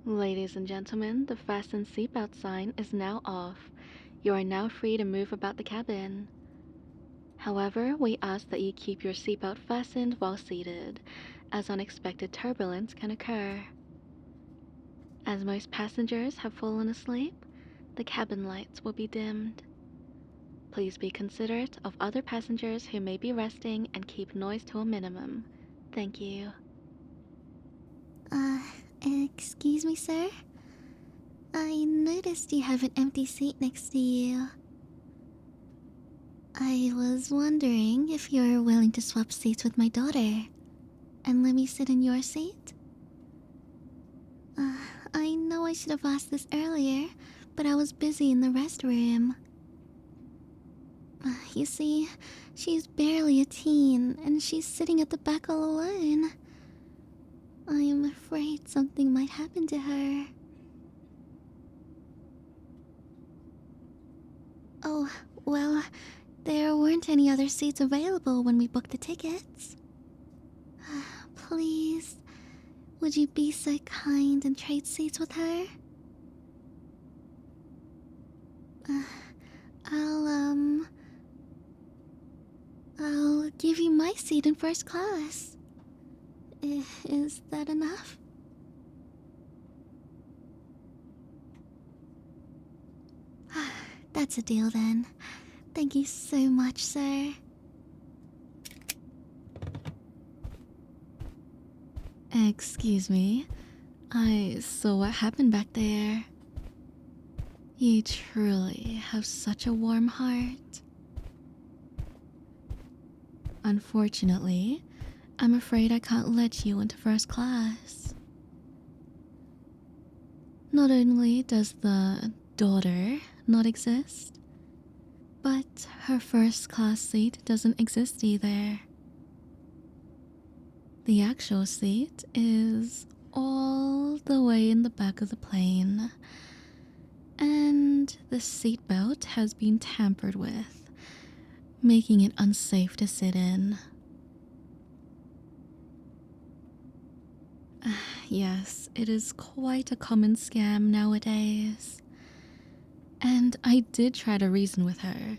Ladies and gentlemen, the fasten seatbelt sign is now off. You are now free to move about the cabin. However, we ask that you keep your seatbelt fastened while seated, as unexpected turbulence can occur. As most passengers have fallen asleep, the cabin lights will be dimmed. Please be considerate of other passengers who may be resting and keep noise to a minimum. Thank you. Uh, excuse me, sir? I noticed you have an empty seat next to you. I was wondering if you're willing to swap seats with my daughter and let me sit in your seat? Uh, I know I should have asked this earlier, but I was busy in the restroom. You see, she's barely a teen, and she's sitting at the back all alone. I am afraid something might happen to her. Oh, well, there weren't any other seats available when we booked the tickets. Please, would you be so kind and trade seats with her? Uh, I'll, I'll give you my seat in first class. Is that enough? That's a deal then. Thank you so much, sir. Excuse me, I saw what happened back there. You truly have such a warm heart. Unfortunately, I'm afraid I can't let you into first class. Not only does the daughter not exist, but her first class seat doesn't exist either. The actual seat is all the way in the back of the plane, and the seatbelt has been tampered with, making it unsafe to sit in. Yes, it is quite a common scam nowadays. And I did try to reason with her.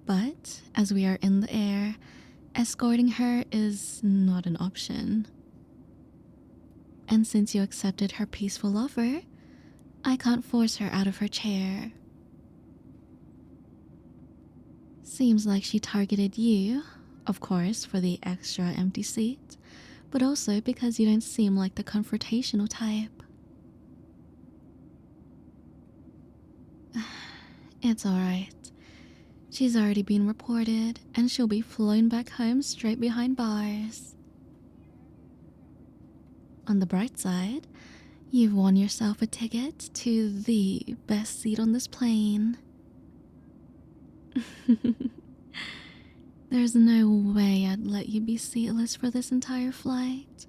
But as we are in the air, escorting her is not an option. And since you accepted her peaceful offer, I can't force her out of her chair. Seems like she targeted you, of course, for the extra empty seat, but also because you don't seem like the confrontational type. It's alright. She's already been reported, and she'll be flown back home straight behind bars. On the bright side, you've won yourself a ticket to the best seat on this plane. There's no way I'd let you be seatless for this entire flight.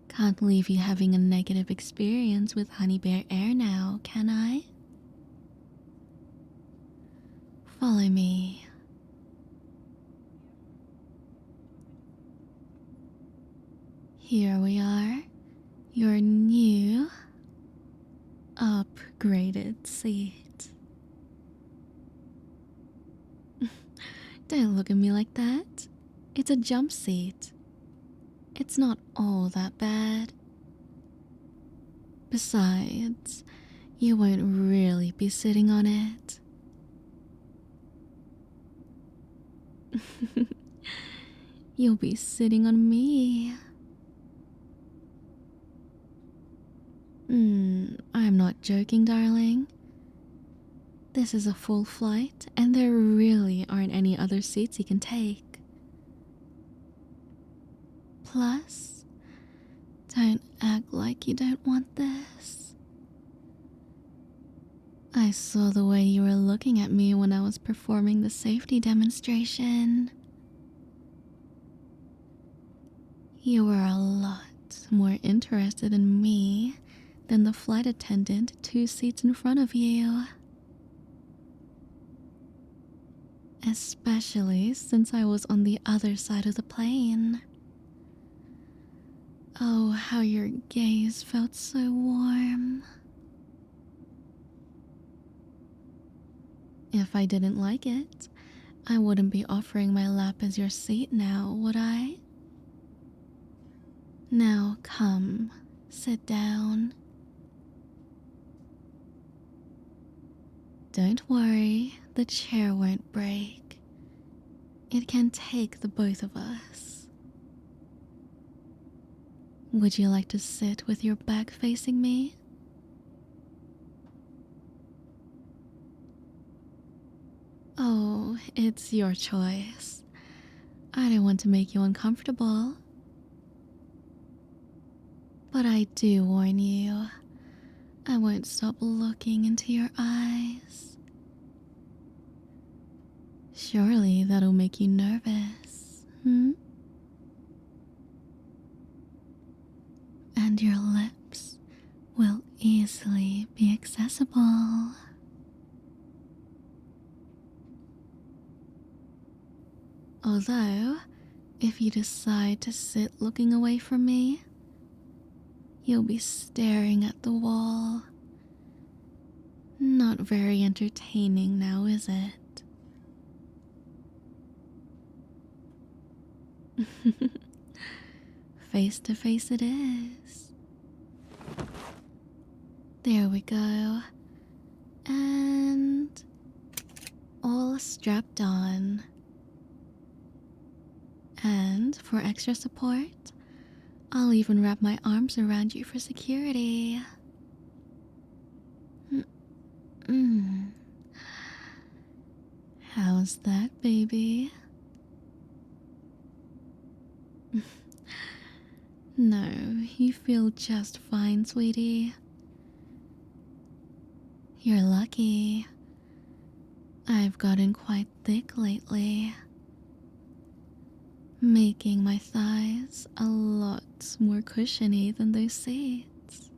Can't leave you having a negative experience with Honey Bear Air now, can I? Follow me. Here we are, your new, upgraded seat. Don't look at me like that. It's a jump seat. It's not all that bad. Besides, you won't really be sitting on it. You'll be sitting on me. I'm not joking, darling. This is a full flight, and there really aren't any other seats you can take. Plus, don't act like you don't want this. I saw the way you were looking at me when I was performing the safety demonstration. You were a lot more interested in me than the flight attendant 2 seats in front of you. Especially since I was on the other side of the plane. Oh, how your gaze felt so warm. If I didn't like it, I wouldn't be offering my lap as your seat now, would I? Now come, sit down. Don't worry, the chair won't break. It can take the both of us. Would you like to sit with your back facing me? Oh, it's your choice. I don't want to make you uncomfortable. But I do warn you, I won't stop looking into your eyes. Surely that'll make you nervous, hmm? And your lips will easily be accessible. Although, if you decide to sit looking away from me, you'll be staring at the wall. Not very entertaining now, is it? Face to face it is. There we go. And all strapped on. And for extra support, I'll even wrap my arms around you for security. How's that, baby? No, you feel just fine, sweetie. You're lucky. I've gotten quite thick lately, making my thighs a lot more cushiony than those seats.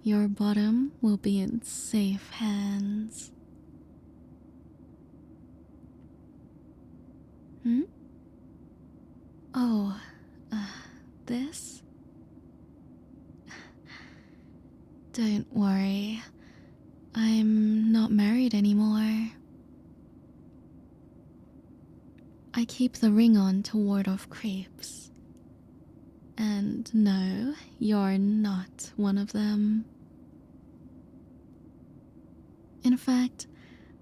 Your bottom will be in safe hands. Hmm? Oh, this? Don't worry. I'm not married anymore. I keep the ring on to ward off creeps. And no, you're not one of them. In fact,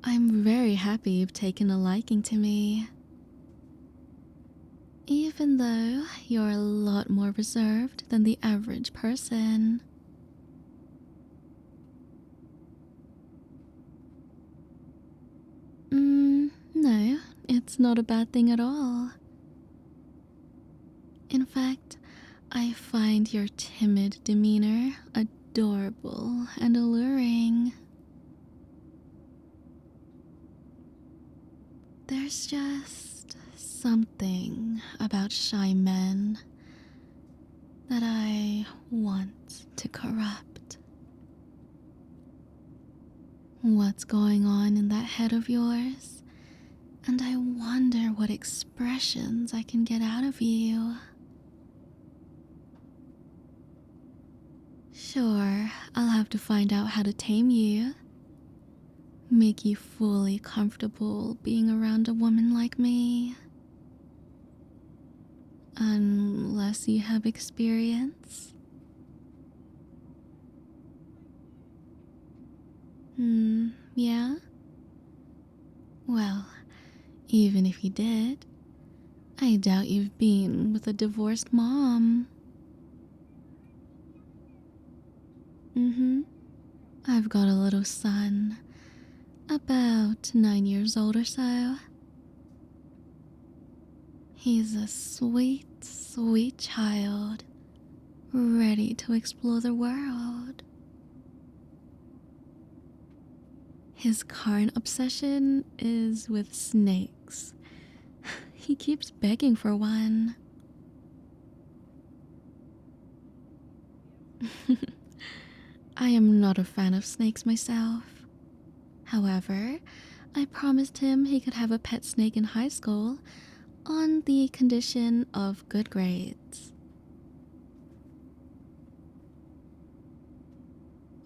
I'm very happy you've taken a liking to me. Even though you're a lot more reserved than the average person. No, it's not a bad thing at all. In fact, I find your timid demeanor adorable and alluring. There's just something about shy men that I want to corrupt. What's going on in that head of yours? And I wonder what expressions I can get out of you. Sure, I'll have to find out how to tame you. Make you fully comfortable being around a woman like me. Unless you have experience. Yeah? Well, even if you did, I doubt you've been with a divorced mom. I've got a little son, about 9 years old or so. He's a sweet, sweet child, ready to explore the world. His current obsession is with snakes. He keeps begging for one. I am not a fan of snakes myself. However, I promised him he could have a pet snake in high school on the condition of good grades.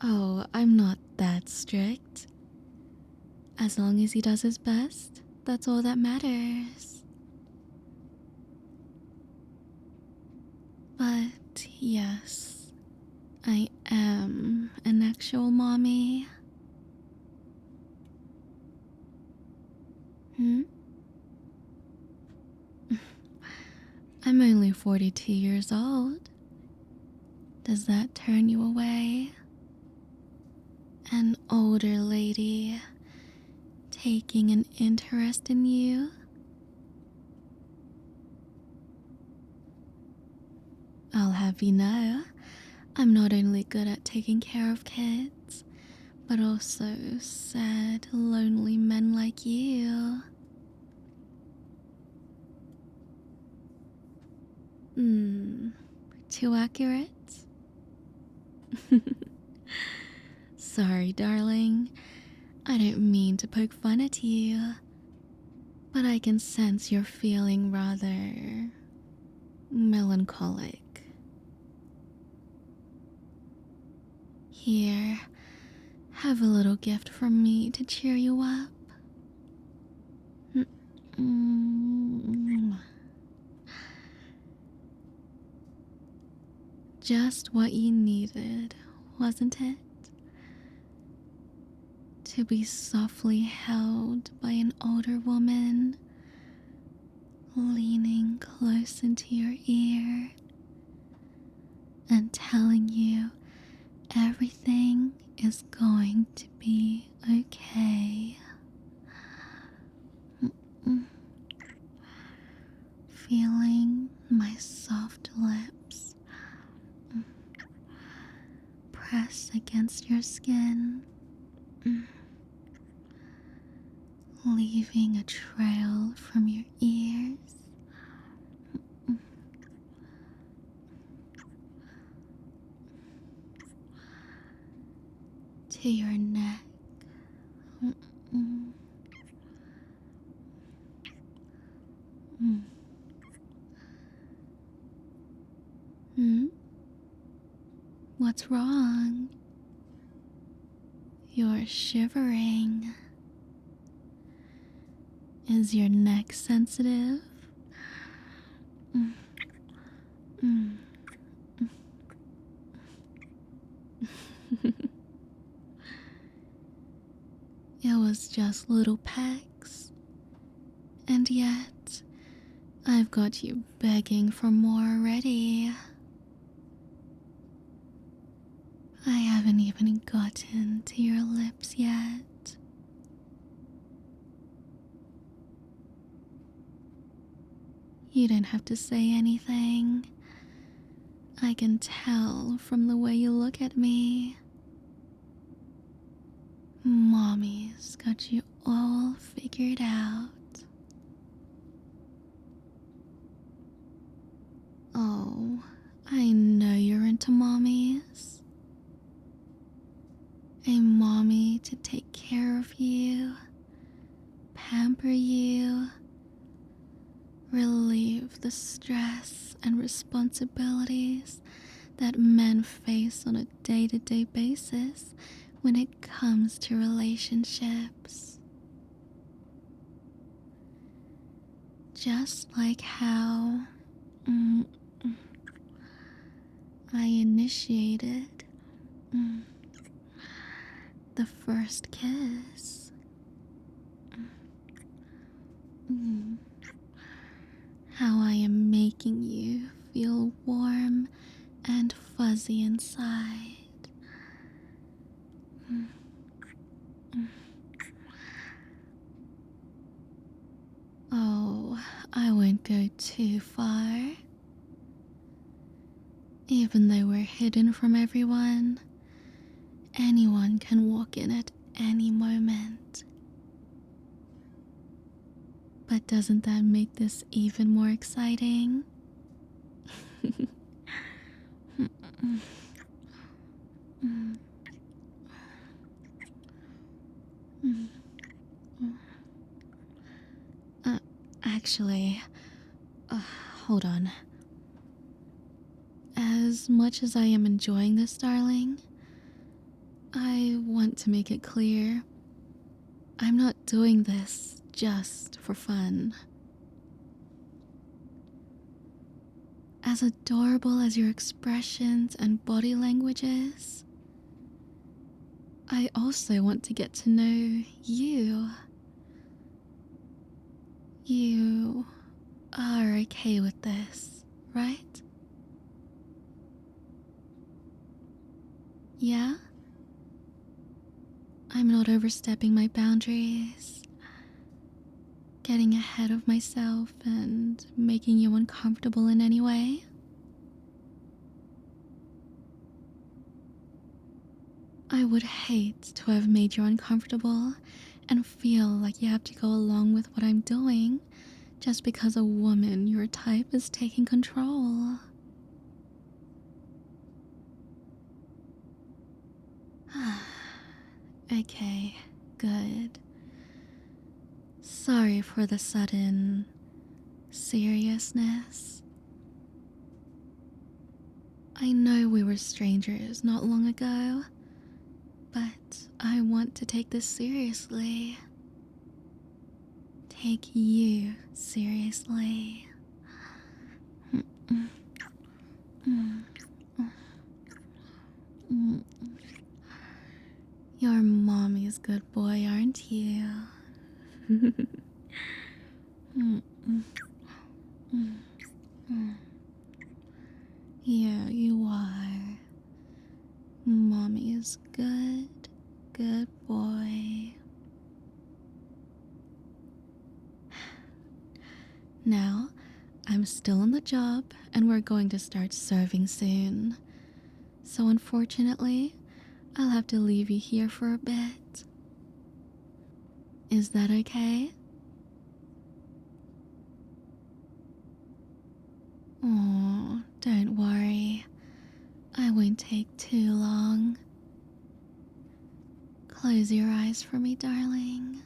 Oh, I'm not that strict. As long as he does his best, that's all that matters. But yes, I am an actual mommy. Hmm? I'm only 42 years old. Does that turn you away? An older lady taking an interest in you? I'll have you know, I'm not only good at taking care of kids, but also sad, lonely men like you. Too accurate? Sorry, darling. I don't mean to poke fun at you, but I can sense you're feeling rather melancholic. Here, have a little gift from me to cheer you up. Just what you needed, wasn't it? To be softly held by an older woman, leaning close into your ear and telling you everything is going to be okay. Feeling my soft lips press against your skin, leaving a trail from your ears to your neck. What's wrong? You're shivering. Is your neck sensitive? It was just little pecks, and yet I've got you begging for more already. I haven't even gotten to your lips yet. You don't have to say anything. I can tell from the way you look at me. Mommy's got you all figured out. Oh, I know you're into mommies. A mommy to take care of you, pamper you, relieve the stress and responsibilities that men face on a day-to-day basis when it comes to relationships. Just like how I initiated the first kiss. How I am making you feel warm and fuzzy inside. Oh, I won't go too far. Even though we're hidden from everyone, anyone can walk in at any moment. But doesn't that make this even more exciting? Actually, Hold on. As much as I am enjoying this, darling, I want to make it clear I'm not doing this just for fun. As adorable as your expressions and body language is, I also want to get to know you. You are okay with this, right? Yeah? I'm not overstepping my boundaries, getting ahead of myself, and making you uncomfortable in any way. I would hate to have made you uncomfortable and feel like you have to go along with what I'm doing just because a woman your type is taking control. Okay, good. Sorry for the sudden seriousness. I know we were strangers not long ago, but I want to take this seriously. Take you seriously. You're mommy's good boy, aren't you? Yeah, you are. Mommy's good boy. Now, I'm still on the job and we're going to start serving soon. So unfortunately, I'll have to leave you here for a bit. Is that okay? Oh, don't worry. I won't take too long. Close your eyes for me, darling.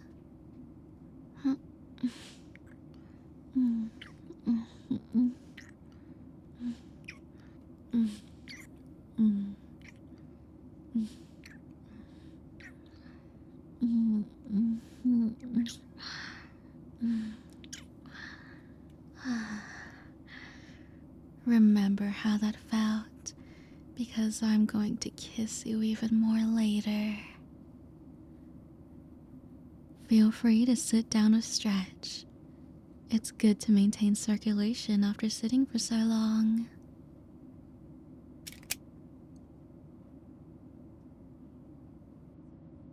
Remember how that felt, because I'm going to kiss you even more later. Feel free to sit down or stretch. It's good to maintain circulation after sitting for so long.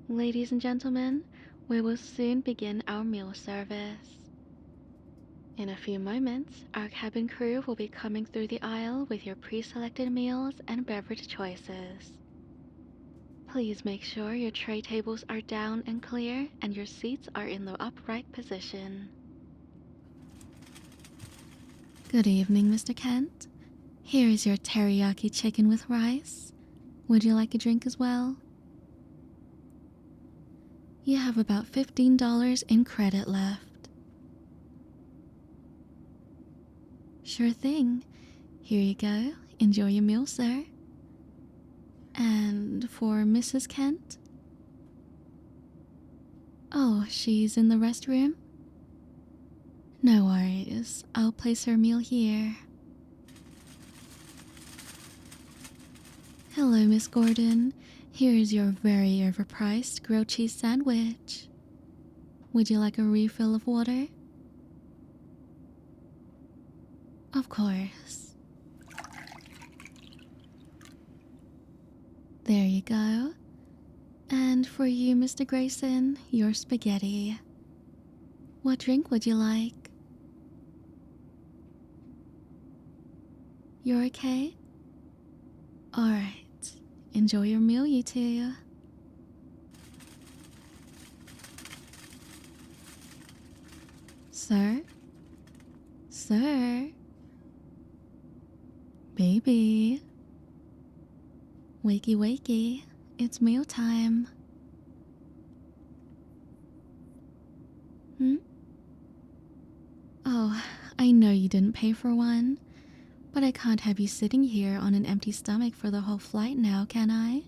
Ladies and gentlemen, we will soon begin our meal service. In a few moments, our cabin crew will be coming through the aisle with your pre-selected meals and beverage choices. Please make sure your tray tables are down and clear and your seats are in the upright position. Good evening, Mr. Kent. Here is your teriyaki chicken with rice. Would you like a drink as well? You have about $15 in credit left. Sure thing. Here you go. Enjoy your meal, sir. And for Mrs. Kent? Oh, she's in the restroom? No worries. I'll place her meal here. Hello, Miss Gordon. Here is your very overpriced grilled cheese sandwich. Would you like a refill of water? Of course. There you go. And for you, Mr. Grayson, your spaghetti. What drink would you like? You're okay? Alright. Enjoy your meal, you two. Sir? Sir? Baby? Wakey wakey, it's meal time. Oh, I know you didn't pay for one, but I can't have you sitting here on an empty stomach for the whole flight now, can I?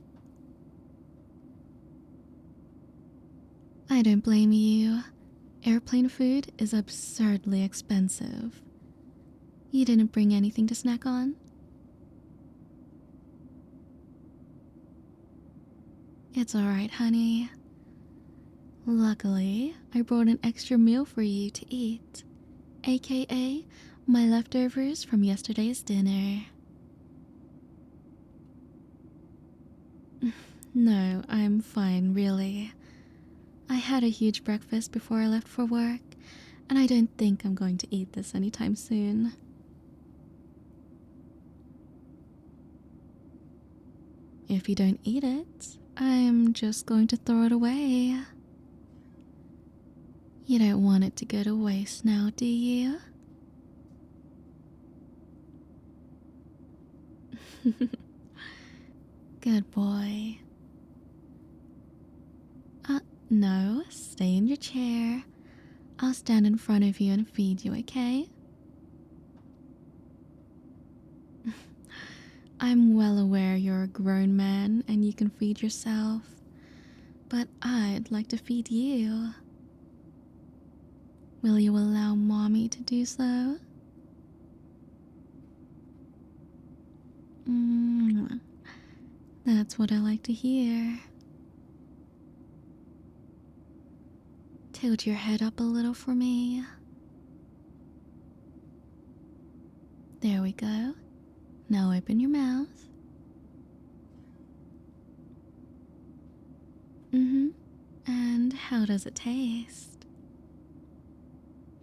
I don't blame you. Airplane food is absurdly expensive. You didn't bring anything to snack on? It's alright, honey. Luckily, I brought an extra meal for you to eat, aka my leftovers from yesterday's dinner. No, I'm fine, really. I had a huge breakfast before I left for work, and I don't think I'm going to eat this anytime soon. If you don't eat it, I'm just going to throw it away. You don't want it to go to waste now, do you? Good boy. No, stay in your chair. I'll stand in front of you and feed you, okay? I'm well aware you're a grown man and you can feed yourself, but I'd like to feed you. Will you allow mommy to do so? That's what I like to hear. Tilt your head up a little for me. There we go. Now open your mouth. And how does it taste?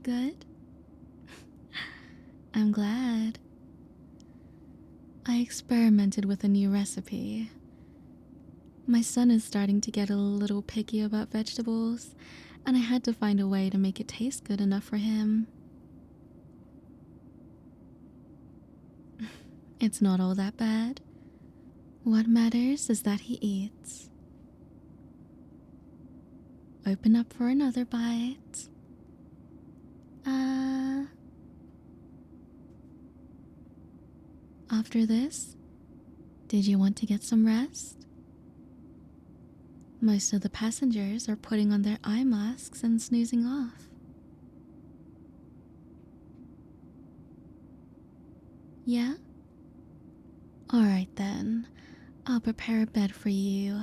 Good? I'm glad. I experimented with a new recipe. My son is starting to get a little picky about vegetables, and I had to find a way to make it taste good enough for him. It's not all that bad. What matters is that he eats. Open up for another bite. After this, did you want to get some rest? Most of the passengers are putting on their eye masks and snoozing off. Yeah? Alright then, I'll prepare a bed for you.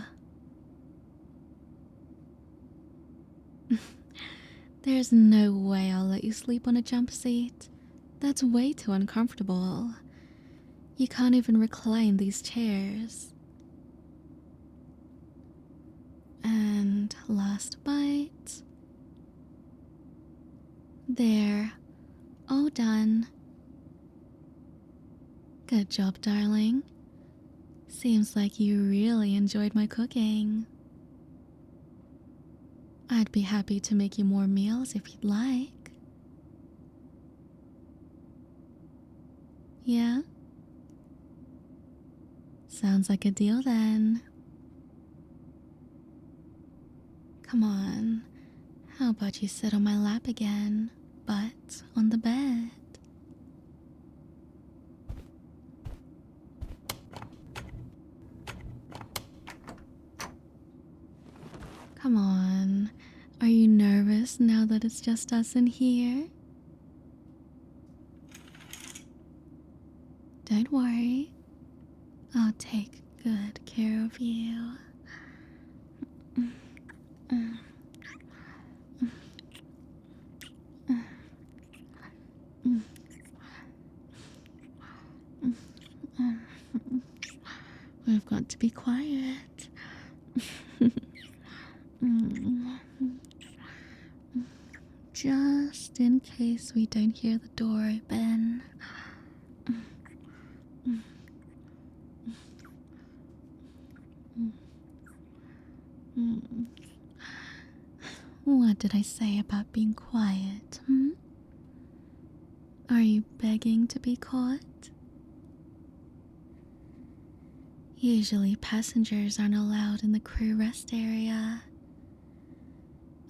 There's no way I'll let you sleep on a jump seat. That's way too uncomfortable. You can't even recline these chairs. And last bite. There, all done. Good job, darling. Seems like you really enjoyed my cooking. I'd be happy to make you more meals if you'd like. Yeah? Sounds like a deal then. Come on, how about you sit on my lap again, but on the bed? Come on, are you nervous now that it's just us in here? Don't worry, I'll take good care of you. We've got to be quiet. Just in case we don't hear the door open. What did I say about being quiet, Are you begging to be caught? Usually passengers aren't allowed in the crew rest area.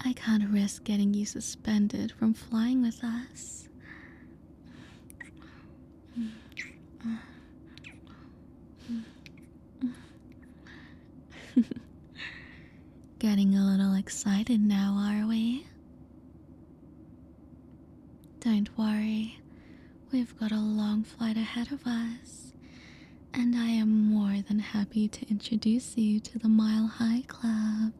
I can't risk getting you suspended from flying with us. Getting a little excited now, are we? Don't worry, we've got a long flight ahead of us, and I am more than happy to introduce you to the Mile High Club.